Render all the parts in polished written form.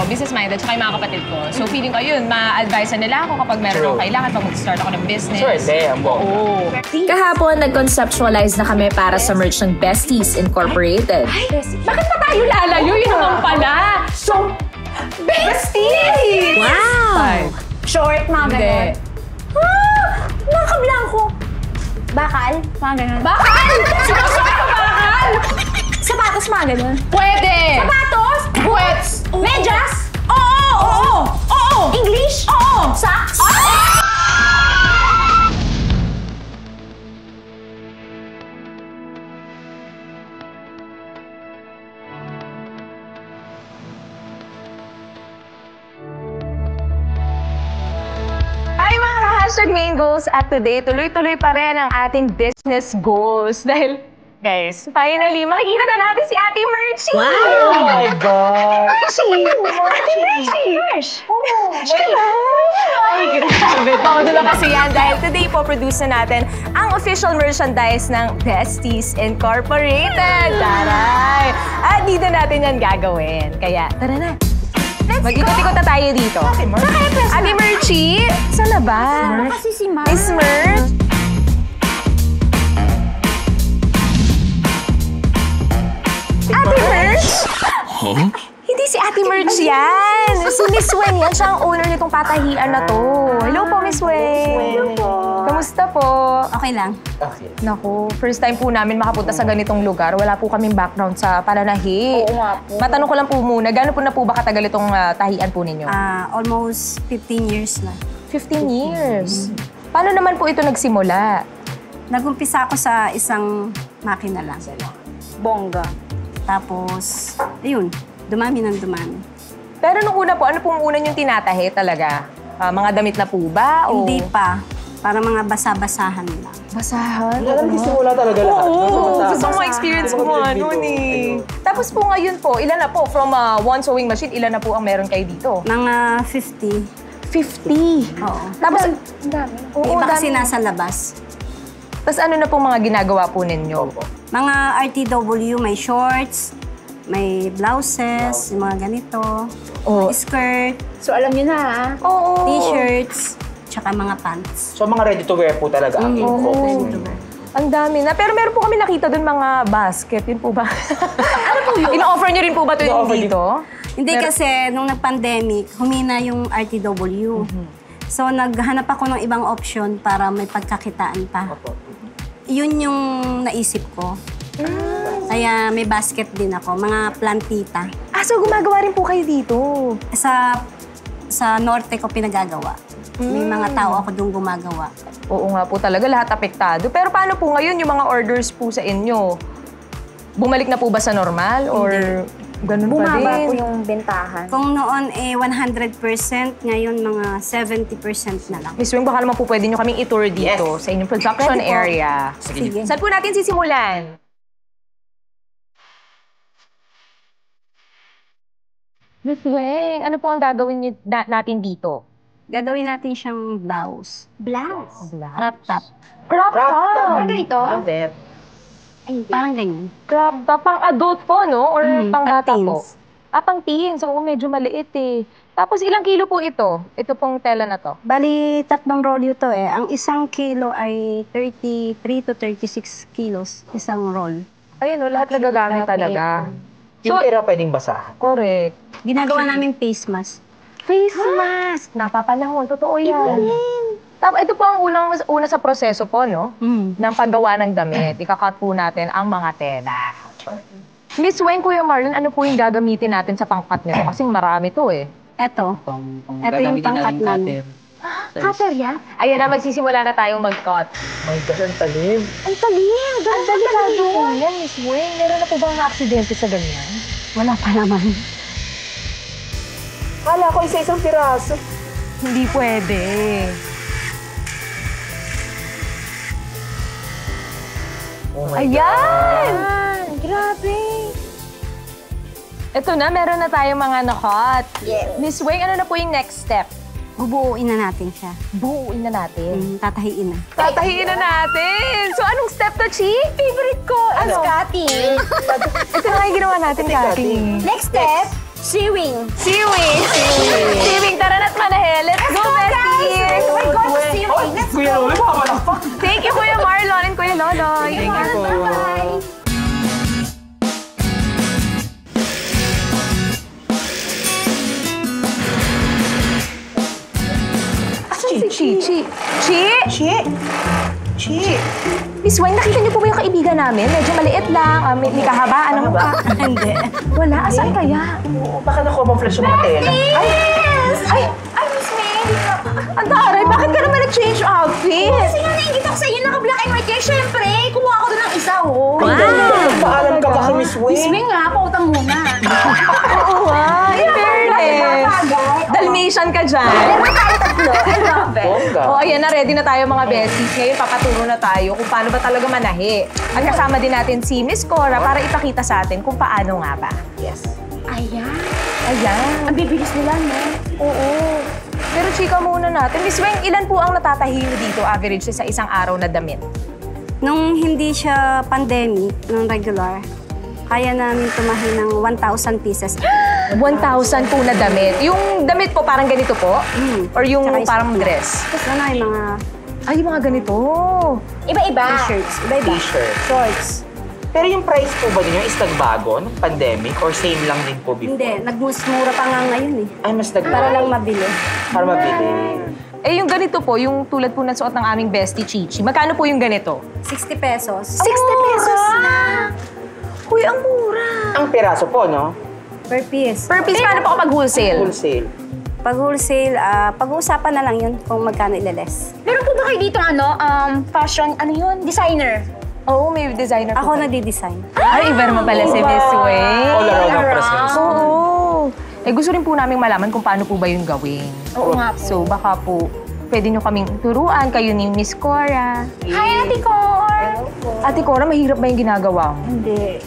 business-minded, tsaka yung mga kapatid ko. So feeling ko yun, ma-advise nila ako kapag meron akong kailangan pag mag-start ako ng business. Oo. Kahapon, nag-conceptualize na kami para sa merch ng Besties Incorporated. Ay, bakit pa tayo lalayo? Yun naman pala. So, Besties! Wow! Short, mga ganon. Nakakablanko. Bakal? Mga ganon. Bakal! Sinusuot ko bakal! Sapatos, mga ganon. Pwede! Sapatos? Pwets! Medyas? Oo! English? Oo! Socks? Main goals at today, tuloy-tuloy pa rin ang ating business goals. Dahil, guys, finally, makikita na natin si Ate Mercy! Wow! Oh my God! Ate Mercy! Ay, grabe. Todo na kasi yan dahil today po produce na natin ang official merchandise ng Besties Incorporated. Taray! At dito natin yan gagawin. Kaya, tara na. Mag-ikot-ikot na tayo dito. Ate Mercy, saan na ba? Kasi si Ma. Miss Merch? Ate Merch? Huh? Hindi si Ate Merch yan. Si Miss Wen yan. Siya ang owner nitong patahian na to. Hello po, Miss Wen. Hello po. Kamusta po? Okay lang. Okay. Naku, first time po namin makapunta sa ganitong lugar. Wala po kaming background sa pananahi. Oo nga po. Matanong ko lang po muna, gano'n po na po ba katagal itong tahian po ninyo? Almost 15 years na. 15 years. Paano naman po ito nagsimula? Nag-umpisa ako sa isang makina lang. Bongga. Tapos, ayun, dumami ng dumami. Pero nung una po, ano pong una yung tinatahi talaga? Mga damit na po ba? O... Hindi pa. Para mga basa-basahan lang. Basahan? Alam, nagsimula talaga lahat. Oo, gusto mo experience mo ano eh. Tapos po ngayon po, ilan na po? From one sewing machine, ilan na po ang meron kayo dito? Mga 50. 50? Oo. Tapos, Yung iba kasi nasa labas. tapos ano na pong mga ginagawa po ninyo? Mga RTW, may shorts, may blouses, yung mga ganito, Oh. skirt, So alam niyo na ha? Oo. t-shirts, tsaka mga pants. So, mga ready to wear po talaga ang Oo. Ang dami na. Pero meron po kami nakita doon mga basket. Yun po ba? Ano po yun? In-offer niyo rin po ba ito yung dito? Hindi kasi, nung nag-pandemic, humina yung RTW. So, naghanap ako ng ibang option para may pagkakitaan pa. Yun yung naisip ko. Kaya may basket din ako, mga plantita. So gumagawa rin po kayo dito? Sa norte ko pinagagawa. May mga tao ako doon gumagawa. Oo nga po talaga, lahat apektado. Pero paano po ngayon yung mga orders po sa inyo? Bumalik na po ba sa normal? Or ganun pa din? Bumaba po yung bentahan. Kung noon 100%, ngayon mga 70% na lang. Miss Wing, baka naman po pwede nyo kaming itour dito sa inyong production Pwede po. area. Sige. Saan po natin sisimulan? Miss Wing, ano po ang gagawin natin dito? Gagawin natin siyang blouse. Blouse. Crop top. Crop top! Ano ito? Parang ganyan. Crop top, pang adult po, no? Or pang bata pang po? teens. Pang teens. Oo, medyo maliit eh. Tapos ilang kilo po ito? Ito pong tela na to? Bali, 3 rolyo to eh. Ang 1 kilo ay 33 to 36 kilos, isang roll. Ayun, no, lahat nagagamit talaga. Yung tira pwedeng basahan. Correct. Ginagawa namin face mask. Face mask! Napapanahon, totoo yan. Tapos ito po ang una sa proseso po, no? Ng paggawa ng damit. Ikakat po natin ang mga tela. Miss Weng, Kuya Marlon, ano po yung gagamitin natin sa pangkat nito? Kasi marami to eh. Ito yung pangkat namin. Cutter yan? Ayan na, magsisimula na tayong mag-cut. My God, ang talim. Ang talim! Ang delikado yan, Miss Weng. Meron na po bang aksidente sa ganyan? Wala pa naman. Kala ko isa-isang piraso. Hindi pwede. Oh my Ayan! Grabe! Ito na, meron na tayong mga nakot. Yes. Miss Weng, ano na po yung next step? Bubuuin na natin siya. Buuin na natin. Tatahiin na. Tatahiin na natin! So, anong step to, Chi? Favorite ko! Ano? Cutting. Ito na nga yung ginawa natin, Kati. Next step, Sewing. Siwing! Siwing, tara na't manahe. Let's go, besties! Oh my God, sewing. Let's Kuya Lolo, papalakpak. Thank you, Kuya Marlon and Kuya Loloy. Thank you po. Bye. Chi. Chi? Chi. Miss Weng, nakita niyo po ba yung kaibigan namin? Medyo maliit lang, may kahabaan ng mukha. Hindi. Wala, asan kaya? Oo, baka nakuha-flash yung mga tela. Ay, Miss Weng! Ang taray, bakit ka naman nag-change outfit? Kasi nga naingit ako sa inyo, naka-black and white kayo. Siyempre, kumuha ko doon ng isa, oh. Paalam ka ba kay Miss Wing? Swing nga, pautang muna. Oo nga, in fairness. Dalmatian ka dyan. Meron tayo tatlo. I love it. Bongga. O, ayan na, ready na tayo mga besties. Ngayon, papaturo na tayo kung paano ba talaga manahi. At kasama din natin si Miss Cora para ipakita sa atin kung paano nga ba. Yes. Ayan. Ayan. Ang bibilis nila, no? Oo. Pero chika muna natin. Miss Weng, ilan po ang natatahi niyo dito average sa isang araw na damit? Nung hindi siya pandemic, nung regular, kaya namin tumahi ng 1,000 pieces. 1,000 po na damit. Yung damit po parang ganito po? Or yung Tsaka parang isang- dress? Tapos ano, yung mga Ay, yung mga ganito. iba-iba. T-shirts, iba-iba. T-shirt. Shorts. Pero yung price po ba ninyo is nagbago nung pandemic or same lang din po before? Hindi, nagmusmura pa nga ngayon eh. Ay, mas nagbago. Para lang mabili. Para mabili. Eh, yung ganito po, yung tulad po ng suot ng aming bestie Chichi. Magkano po yung ganito? 60 pesos. 60 pesos na! Uy, ang mura! Ang piraso po, no? Per piece. Per piece, paano po kapag wholesale? Wholesale. Pag wholesale, pag-uusapan na lang yun kung magkano ilales. Meron po ba kayo dito fashion, designer? Oo, may designer po. Ako kayo. nagdi-design. Ay, iba naman pala si Miss Weng. All around ang presence. Oo. Eh, gusto rin po namin malaman kung paano po ba yung gawin. Oo nga po. So, baka po, pwede nyo kaming turuan, kayo ni Miss Cora. Hi, Ate Cor! Ate Cora, mahirap ba yung ginagawa mo? Hindi.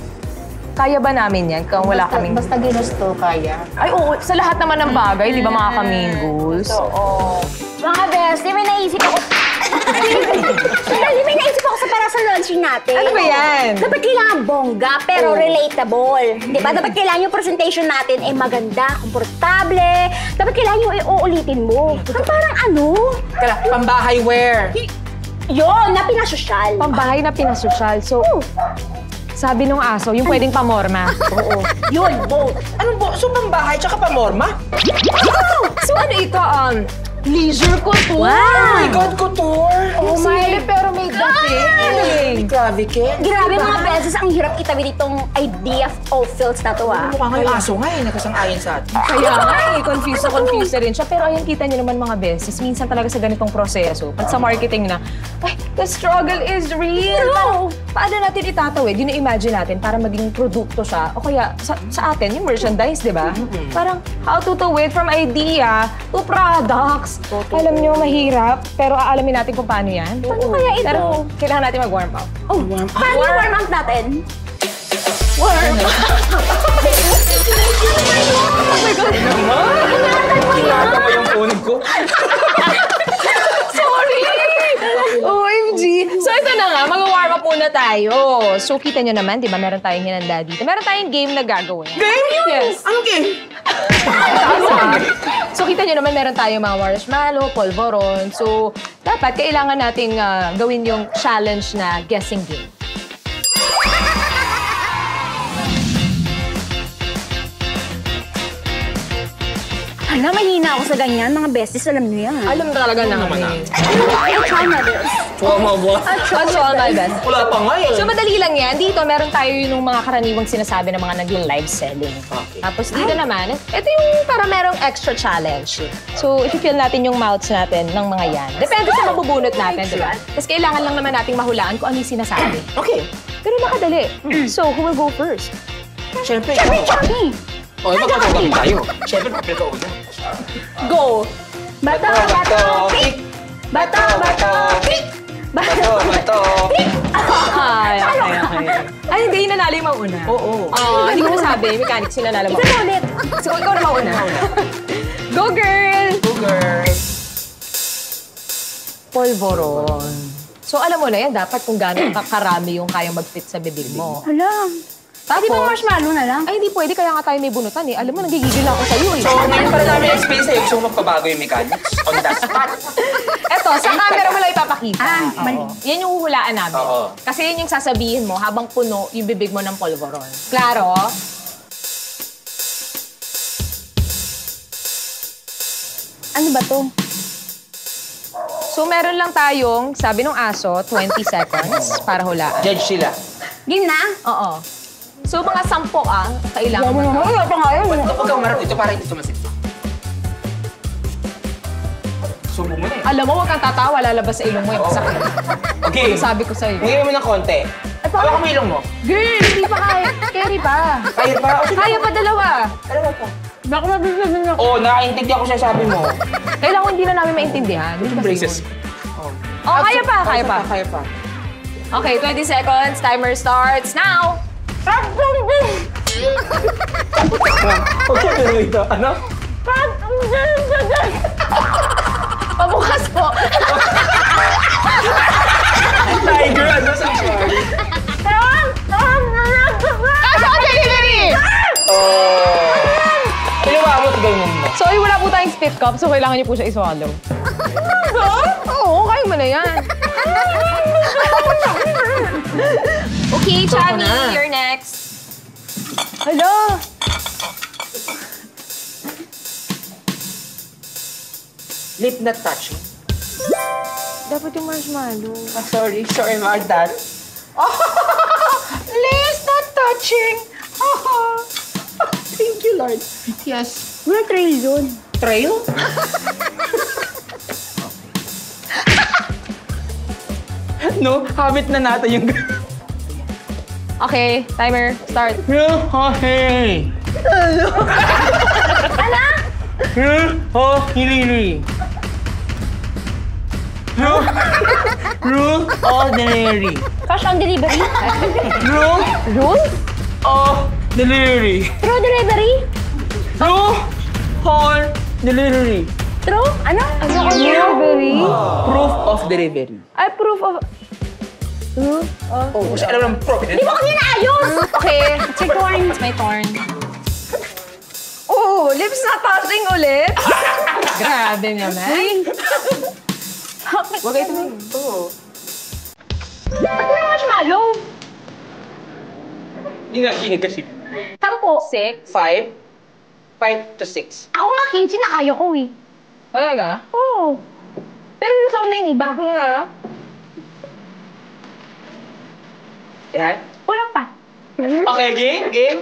Kaya ba namin yan kung wala kaming... Basta ginusto, kaya. Ay, oo. Sa lahat naman ng bagay, di ba mga kamingles? Oo. Mga bestie, may naisip ako. May naisip ako para sa launching natin. Ano ba yan? Dapat kailangan bongga, pero relatable. Di ba? Dapat kailangan yung presentation natin ay maganda, komportable. Dapat kailangan yung uulitin mo. Ang parang Kala, pambahay wear. yun, na pinasosyal. Pambahay na pinasosyal. So, sabi nung aso, yung pwedeng pamorma. Oo. Yun, both. Ano po? So, pambahay tsaka pamorma? So, ano ito? Leisure couture. Oh my God, couture! Oh my, pero may dating. Grabe, Ken. Grabe mga beses, ang hirap itabi ditong idea of outfits na to Mukha nga yung aso nga eh, nakasang-ayon sa atin. Kaya nga, confused na rin siya. Pero ayun, kita niyo naman mga beses, minsan talaga sa ganitong proseso, pag sa marketing na, ay, the struggle is real. Paano natin itatawid? Yun na-imagine natin para maging produkto siya. O kaya, sa atin, yung merchandise, di ba? Parang, how to tawid from idea to products. Alam niyo, mahirap. Pero aalamin natin kung paano yan. Paano kaya ito? Pero kailangan natin mag-warm up. Oh, paano yung warm up natin? Kinata pa yung phone ko. Sorry! OMG! So ito na nga, mag-warm up muna tayo. So kita nyo naman, di ba, meron tayong hinanda dito. Meron tayong game na gagawin. Game? Yes. Anong game? So kita nyo naman, meron tayong mga marshmallow, polvoron. So dapat kailangan nating gawin yung challenge na guessing game. Hala, mahina ako sa ganyan. Mga besties, alam niyo yan. Alam talaga namin. I'll try my best. Trauma ba? I'll try my best. Wala pa nga eh. So madali lang yan. Dito meron tayo yung mga karaniwang sinasabi ng mga nag-live selling. Okay. Tapos dito naman, ito yung para merong extra challenge. So i-fill natin yung mouths natin ng mga yan. Depende sa mabubunot natin, di ba? Tapos kailangan lang naman nating mahulaan kung ano yung sinasabi. Okay. Pero nakadali. So who will go first? Siyempre, ikaw. O, magkakagam tayo. Siyempre, papel ka una. Go! Bato, bato, pick! Bato, bato, pick! Bato, bato. Ay, okay. Ay, hindi, nanalo yung mauna. Oo. Hindi ko nasabi, mechanics yung nanalo mauna. Isa ulit. So, ikaw na mauna. Go, girl! Go, girl. Polvoron. So, alam mo na yan, dapat kung gano'n karami yung kayang mag-fit sa bibig mo. Hala. Tapos, Di ba marshmallow na lang? ay, hindi pwede. Kaya nga tayo may bunutan eh. Alam mo, nagigigil ako sa'yo eh. So, ngayon pala namin explain sa'yo, gusto mo magpabago yung mechanics on the spot. Eto, sa camera mo lang ipapakita. Mali. Yan yung huhulaan namin. Oo. Kasi yun yung sasabihin mo habang puno yung bibig mo ng polvoron. Klaro? Ano ba to? So, meron lang tayong, sabi ng aso, 20 seconds para hulaan. Judge sila. Game na? Oo. So, mga 10 kailangan mo. Huwag kang marap dito para hindi sumasit. Subo mo na eh. Alam mo, huwag kang tatawa, lalabas sa ilong mo yung masakit. Okay. Sabi ko sa'yo. Ngayon mo ng konti. Hawak mo ilong mo. Girl, hindi pa kaya. Carry pa. Kaya pa? O, sige. Kaya pa dalawa. Alam mo pa. Baka mabigyan ako. Oo, nakaintindi ako sa sabi mo. Kailangan hindi na namin maintindihan. Braces. Oh, kaya pa, kaya pa. Kaya pa. Okay, 20 seconds. Timer starts now. Huwag mo tuloy ito. Ano? Pabukas po. Tiger, ano sa sorry? Asa ka delivery? Oh. Pinuha mo, tigay mo muna. Sorry, wala po tayong spit cup, so kailangan niyo po siya i-swallow. Oo, kaya mo na yan. Okay, Chami, you're next. Hello? Lip not touching. Dapat yung marshmallow. Sorry about that. Lips not touching. Thank you, Lord. Yes. Wala trail yun. Trail? No, habit na natin yung... Okay, timer, start. Hey! Hilili. Rule ordinary. Cash on delivery? Rule of delivery. True delivery? Rule for delivery. True? Ano? Ano ka delivery? Proof of delivery. Ay, proof of... Oh, kasi alam ng proof. Di mo kami naayos! Okay, check turn. It's my turn. Oh, lips na touching ulit? Grabe naman. Huwag kayo tumingin. Oo. Ba't may marshmallow? Hindi nga kinig kasi. 10. 6. 5 to 6. Ako nga 15 na kaya ko eh. Talaga? Oo. Pero yung sa una yung iba. Yan. Wala pa. Okay, game.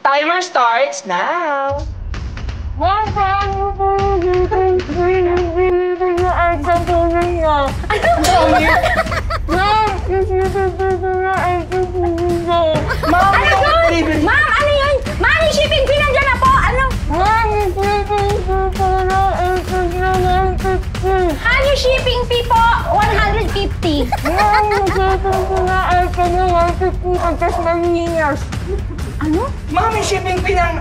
Timer starts now. Ma'am, ano yun? Ma'am, yung shipping fee nandiyan na po. Ano? Yung shipping fee po, 150. Ano? Mami, shipping fee ng...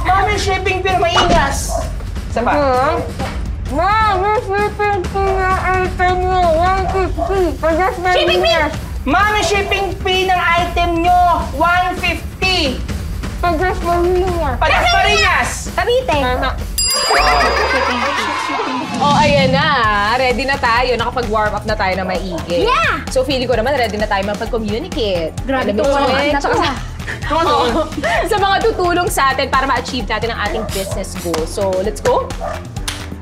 Mami, shipping fee ng maingas. Isa pa. Shipping fee! Mami, shipping fee ng item nyo, 150. Pagas-paringas. Cavite. Oh, ayan na. Ready na tayo. Nakapag-warm up na tayo na maigi. Yeah! So, feeling ko naman ready na tayo makapag-communicate. Grabe Alam mo, to, warm up eh, na to. tsaka sa mga tutulong sa atin para ma-achieve natin ang ating business goal. So, let's go.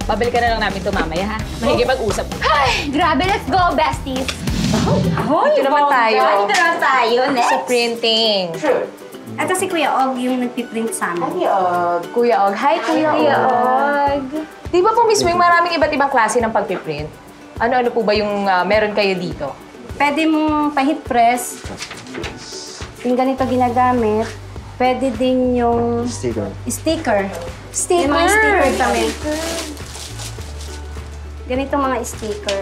Babalikan na lang namin ito mamaya, ha? Mahigipag-usap. Ay, grabe, let's go, besties. Dito naman tayo. Dito naman tayo, Sa next. printing. Ito si Kuya Og yung nagpiprint sa amin. Kuya Og. Hi, Kuya Og. Di ba po mismo yung maraming iba't ibang klase ng pagpiprint? Ano-ano po ba yung meron kayo dito? Pwede mong pa-heat press. Yung ganito ginagamit. Pwede din yung... Sticker. Yung mga sticker kami. Ganito mga sticker.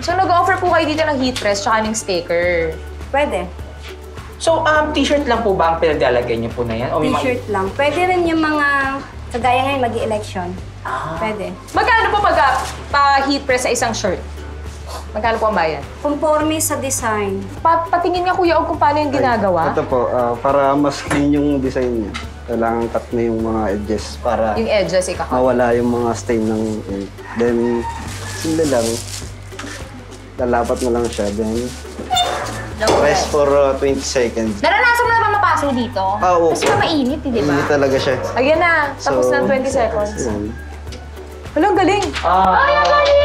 So, nag-offer po kayo dito ng heat press tsaka ng sticker. Pwede. So, t-shirt lang po ba ang pinaglalagay niyo po na yan? O may mga- T-shirt lang. Pwede rin yung mga... Kagaya ngayon, mag-i-election. Pwede. Magkano po pag pa-heat press sa isang shirt? Magkano po ang bayad? Conforme sa design. Patingin nga Kuya Og kung paano yung ginagawa. Ito po, para mas clean yung design niya. Kailangan cut na yung mga edges para Yung edges, ikakat. mawala yung mga stain ng ink. Then, simple lang. Lalapat mo lang siya. Then, rest for 20 seconds. Naranasan mo na ba mapasok dito? Oo. Kasi pa mainit, di ba? Hindi talaga siya. Ayan na, tapos na 20 seconds. Yun. Wala, ang galing. Ay, ang galing!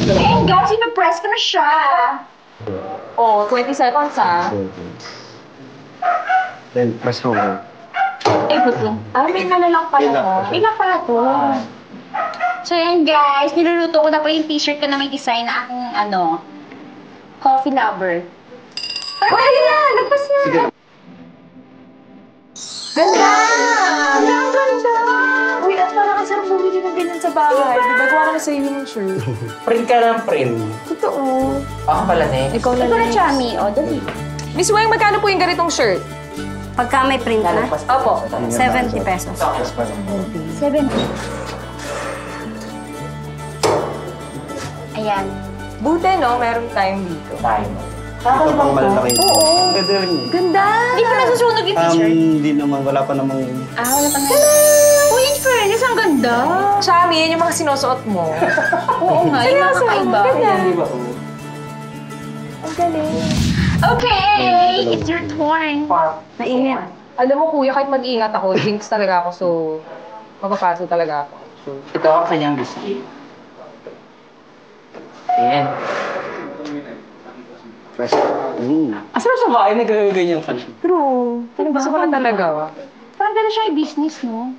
Hey, guys, ipapress ko na siya. Oh, 20 seconds ah. Then, press mo lang. Eh, puto. May malalang pala to. May lang pala to. So, yan guys, niluluto ko na po yung t-shirt ko na may design na aking, coffee lover. Ay, na! Lagpas na! Sige. Ganda! Ang ganda! Uy, at parang kasi ang bumili ng ganyan sa bahay. Diba? Gawa ka na sa'yo yung shirt. Print ka ng print. Totoo. Ako pala, ne. Ikaw na Ito na, lang. Chami. O, dali. Miss Weng, magkano po yung ganitong shirt? Pagka may print na, Opo. 70 pesos. 70. Ayan. Buti, no? Meron time dito. Time. Ito pang malalaki. Oo. Ganda rin yun. Ganda! Hindi pa nasusunog yung t-shirt. Hindi naman. Wala pa namang... Wala pa nga. Uy, in fairness, ang ganda. Chami, yan yung mga sinusuot mo. Oo nga, yung mga kakaiba. Hindi ba? Ang galing. Okay, it's your turn. Mainit. Alam mo, kuya, kahit mag-ingat ako, jinx talaga ako, so mapapaso talaga ako. Ito ang kanyang gusto. Ayan. Press. Asa sa bahay nagagaganyan ka? True. Gusto ko na talaga. Parang gano'n siya yung business, no?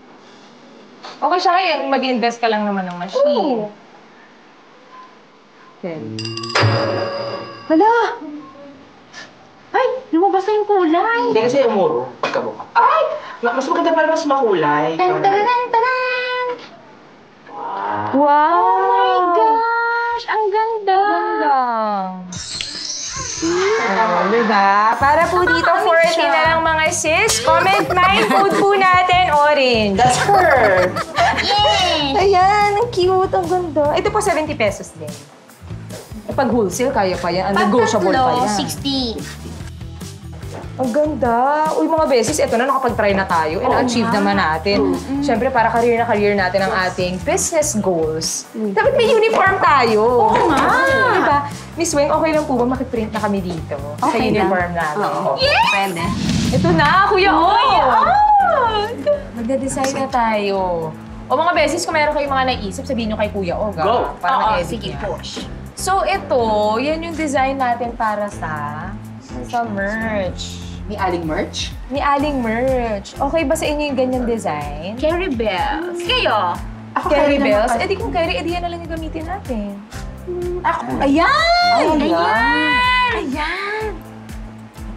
Okay siya kaya mag-invest ka lang naman ng machine. Okay. Hala! Ay, lumabas na yung kulay. Hindi kasi umuro pagkabuka. Ay! Mas maganda para mas makulay. Tan-taran-taran! Wow! Oh my gosh! Ang ganda! Oh, diba? Para po dito, 40 na lang mga sis. Comment my code po natin, orange. That's her! Yes! Ayan, ang cute, ang ganda. Ito po, 70 pesos din. Pag wholesale, kaya pa yan. Negotiable pa yan. 60. Ang ganda. Uy, mga beses, ito na, nakapag-try na tayo. And achieve naman natin. Siyempre, para career na career natin ang ating business goals. Dapat may uniform tayo. Oo nga. Diba? Miss Weng, okay lang po ba makiprint na kami dito? Sa Okay lang. uniform natin. Yes! Pwede. Ito na, Kuya Og! Magda-design na tayo. O mga beses, kung meron kayong mga naisip, sabihin nyo kay Kuya Og. Go! Para ma-edit Sige, niya. push. So ito, yan yung design natin para sa merch. May aling merch? May aling merch. Okay ba sa inyo yung ganyang design? Carry bells. Kayo? Carry bells? Eh di kung carry, edi yan na lang yung gamitin natin. Ayan! Ayan! Ayan!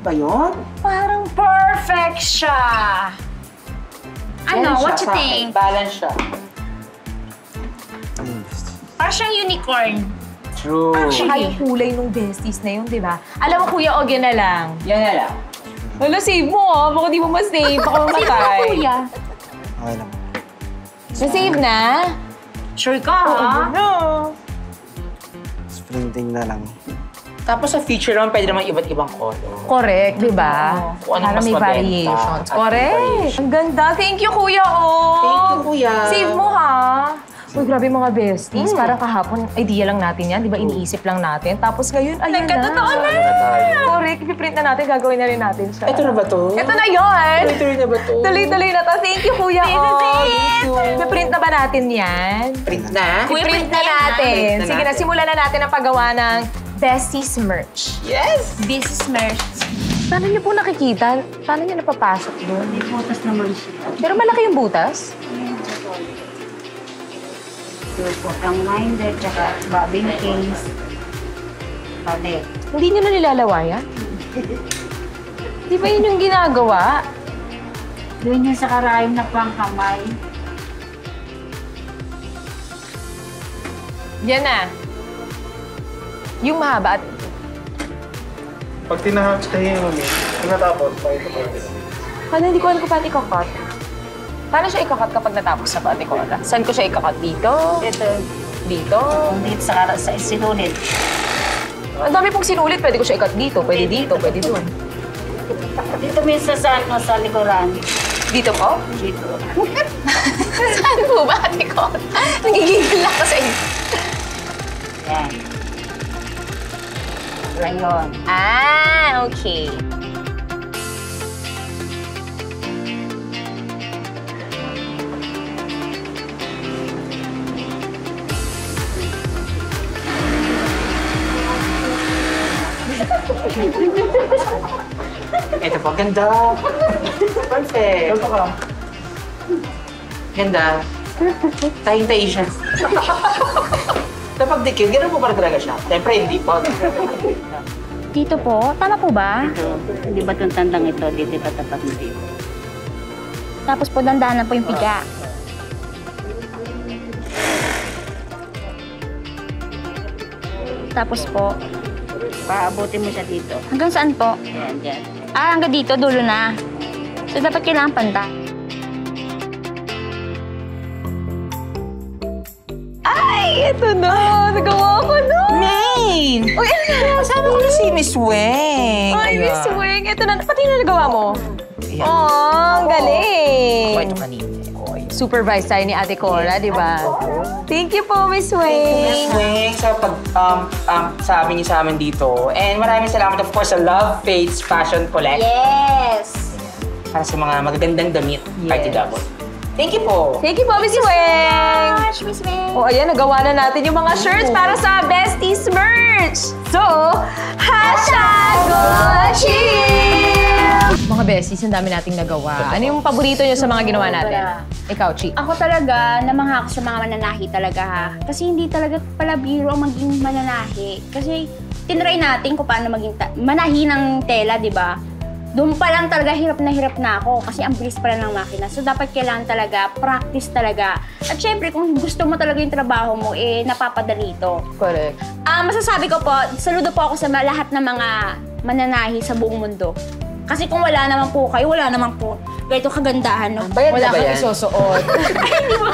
Ba yun? Parang perfect siya! Ano? What you think? Balance siya. Parang siyang unicorn. True. Saka yung kulay nung besties na yun, di ba? Alam mo, Kuya Og, yan na lang. Yan na lang. Wala, save mo ah. Baka di mo ma-save. Baka mamatay. Sino ba, kuya? Okay lang. Na-save na? Sure ka, ha? No. Printing na lang. Tapos sa feature naman, pwede naman iba't ibang color. Correct, di ba? Kung anong Para mas may mabenta variations. at Correct. variation. Ang ganda. Thank you, Kuya Og. Thank you, Kuya. Save mo, ha? Uy, grabe mga besties. Parang kahapon, idea lang natin yan. Di ba, iniisip lang natin. Tapos ngayon, ayan na. Nagkatotoo na. Correct. Ipiprint na natin. Gagawin na rin natin siya. Ito na ba to? Ito na yun! Tuloy na ba to? Tuloy-tuloy na to. Thank you, Kuya Og. Thank you. Ipiprint na ba natin yan? Print na? Iprint na natin. Print na Sige na, natin. simulan na natin ang paggawa ng Besties merch. Yes! This is merch. Paano niyo po nakikita? Paano niyo napapasok doon? May butas naman siya. Pero malaki yung butas. Ito po ang minder, tsaka bobbin case. Balik. Hindi niyo na nilalawayan? Di ba yun yung ginagawa? Doon yung sa karayom na pang kamay. Yan na. Yung mahaba at... Pag tinahahin mo, tinatapos, pa ito. Paano hindi ko alam kung paano i-cut? Paano siya i-cut kapag natapos sa Ate Cora? Saan ko siya i-cut? Dito? Ito, Dito? dito sa sinulit. Ang dami pong sinulit. Pwede ko siya i-cut dito, pwede dito, pwede doon. Dito minsan sa likuran. Dito po? Dito. Saan po ba, Ate Cora? Nagigigil lang kasi. Yan. Rayon. Ah, okay. Ito po, ganda. Perfect. Ganda. Tahin-tahin siya. Kapag dikit, gano'n po ba talaga siya? Siyempre, hindi po. Dito po, tama po ba? Ito, hindi ba itong tandang ito? Dito ba tapat mo dito? Tapos po, dandanan po yung piga. Tapos po, Paabutin mo siya dito. hanggang saan po? Yan, yan. Ah, hanggang dito, dulo na. So, dapat kailangan panta. Ay, ito na! Nagawa ko na! Main! Uy, ano? Sabi ko na si Miss Weng. Ay, Miss Weng. Ito na. Pati na nagawa mo. Ayan. Oh, ang galing. Ako ito kanina. Supervise tayo ni Ate Cora, di ba? Thank you po, Miss Miss Weng. Weng, sa sabi niyo sa amin dito. And maraming salamat, of course, sa Love Fates Fashion Collect. Yes! Para sa mga magagandang damit, Party Double. Thank you po. Thank you po, Miss Weng. Miss Weng. O, ayan, nagawa na natin yung mga shirts para sa Besties merch. So, #GoChill! Mga besties, ang dami nating nagawa. Ano yung paborito nyo sa mga ginawa natin? Ikaw, Chi. Ako talaga, namangha ako sa mga mananahi talaga ha. Kasi hindi talaga pala biro ang maging mananahi. Kasi tinry natin kung paano maging manahi ng tela, di ba? Doon pa lang talaga hirap na ako kasi ang bilis pala ng makina. So dapat kailangan talaga, practice talaga. At syempre, kung gusto mo talaga yung trabaho mo, napapadali ito. Correct. Masasabi ko po, saludo po ako sa lahat ng mga mananahi sa buong mundo. Kasi kung wala naman po kayo, wala naman po ganito kagandahan, no? Bayad Wala na ba kang yan? isusuot.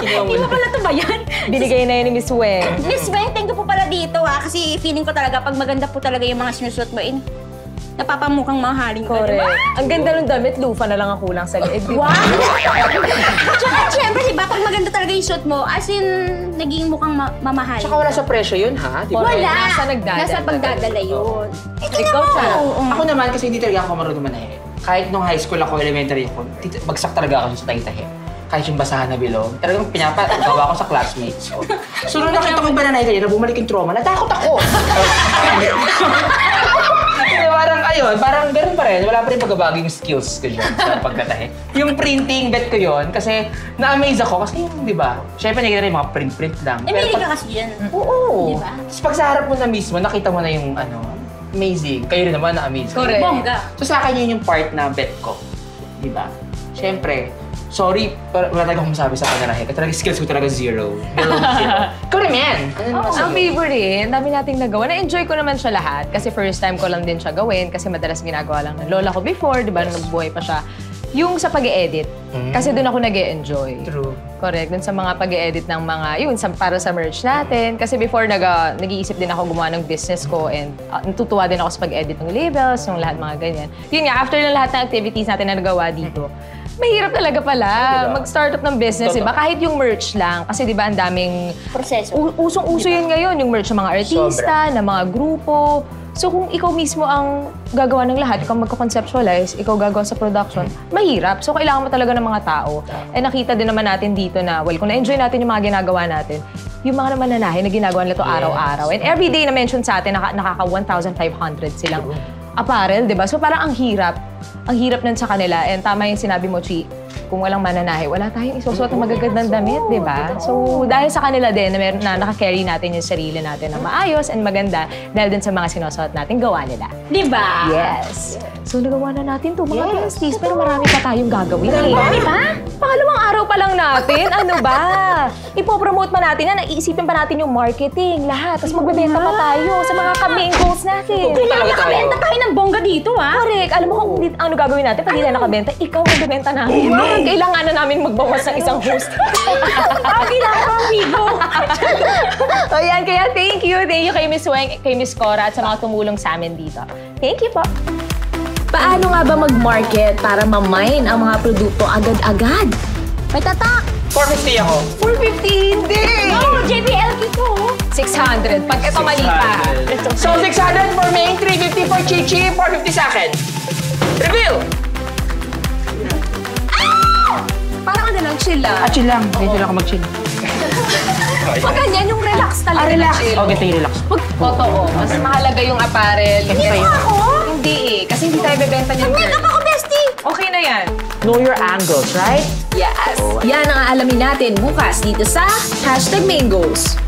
Hindi mo pala ito ba yan? Binigay na yun ni Miss Weng. Miss Weng, thank you po pala dito kasi feeling ko talaga pag maganda po talaga yung mga sinusuot mo, napapamukhang mahaling ka, Correct. diba? Ang ganda ng damit, lufa na lang ang kulang sa liig. di ba? Wow! Tsaka syempre, diba, pag maganda talaga yung suot mo, as in, naging mukhang mamahalin. Tsaka wala sa presyo yun, ha? Di ba? Correct. Wala! Nasa nagdadala. Nasa pagdadala yun. Ikaw, Cha. Ako naman, kasi hindi talaga ako marunong manahe. Kahit nung high school ako, elementary ako, bagsak talaga ako sa tahi-tahi. Kahit yung basahan na bilog, talagang pinapagawa ko sa classmates ko. So nung nakita ko yung banana kanina, bumalik yung trauma, natakot ako! Parang ayun, parang ganun pa rin. Wala pa rin pagbabago yung skills ko dyan sa pagtatahi. Yung printing, bet ko yun kasi na-amaze ako kasi yung, di ba? Siyempre, nakikita rin mga print-print lang. May ka kasi dyan. Oo! Di ba? Tapos pag sa harap mo na mismo, nakita mo na yung amazing. Kayo rin naman na-amaze. Correct. Bongga. So sa akin yun yung part na bet ko. Di ba? Siyempre, sorry, pero wala talaga akong masabi sa pananahe. Kasi talaga skills ko talaga zero. Below zero. Ikaw rin, man! Ano naman Ang sa'yo? favorite, dami nating nagawa. Na-enjoy ko naman siya lahat kasi first time ko lang din siya gawin kasi madalas ginagawa lang ng lola ko before, di ba, nung nabubuhay pa siya. Yung sa pag-e-edit. Kasi doon ako nag-e-enjoy. True. Correct. Doon sa mga pag-e-edit ng mga, para sa merch natin. Kasi before, nag-iisip din ako gumawa ng business ko and natutuwa din ako sa pag-edit ng labels, ng lahat mga ganyan. Yun nga, after ng lahat ng activities natin na nagawa dito, mahirap talaga pala mag-start up ng business, diba? Kahit yung merch lang. Kasi diba, ang daming Proseso. Usong-uso yun ngayon, yung merch ng mga artista, ng mga grupo. So kung ikaw mismo ang gagawa ng lahat, ikaw magko-conceptualize, ikaw gagawa sa production, mahirap. So kailangan mo talaga ng mga tao. Eh nakita din naman natin dito na, well, kung na-enjoy natin yung mga ginagawa natin, yung mga mananahe na ginagawa nila to araw-araw. And everyday na-mention sa atin, nakaka 1,500 silang apparel, di ba? So parang ang hirap nun sa kanila. And tama yung sinabi mo, Chi, kung walang mananahe, wala tayong isusuot ng magagandang damit, di ba? So dahil sa kanila din, na naka-carry natin yung sarili natin na maayos and maganda dahil din sa mga sinusuot natin, gawa nila. Di ba? Yes. So, nagawa na natin to mga besties, pero marami pa tayong gagawin eh. Di ba? Pangalawang araw pa lang natin, ano ba? Ipopromote pa natin yan, iisipin pa natin yung marketing, lahat. Tapos magbebenta pa tayo sa mga ka-main goals natin. Nakabenta tayo ng bongga dito, ha? Correct. Alam mo kung ano gagawin natin pag hindi na nakabenta, ikaw ang bibenta namin. Kailangan na namin magbawas ng isang host. Kailangan ko ang wigo. Ayan, kaya thank you kay Miss Weng, kay Miss Cora at sa mga tumulong sa amin dito. Thank you po. Paano nga ba mag-market para ma-mine ang mga produkto agad-agad? May tatak. 450 ako. 450, hindi! Oh, JBL dito. 600. Pag ito mali pa. So, 600 for Maine, 350 for Chichi, 450 sa akin. Reveal! Parang ano lang, chill lang. Chill lang. Dito lang ako mag-chill. Pag ganyan, yung relax talaga. Relax. Chill. Okay, tayo relax. Pag totoo, mas mahalaga yung apparel. Hindi ako. Hindi eh. Kasi hindi tayo bebenta niyan. Make-up ako, bestie. Okay na yan. Know your angles, right? Yes. Yan ang aalamin natin bukas dito sa #Mangoes.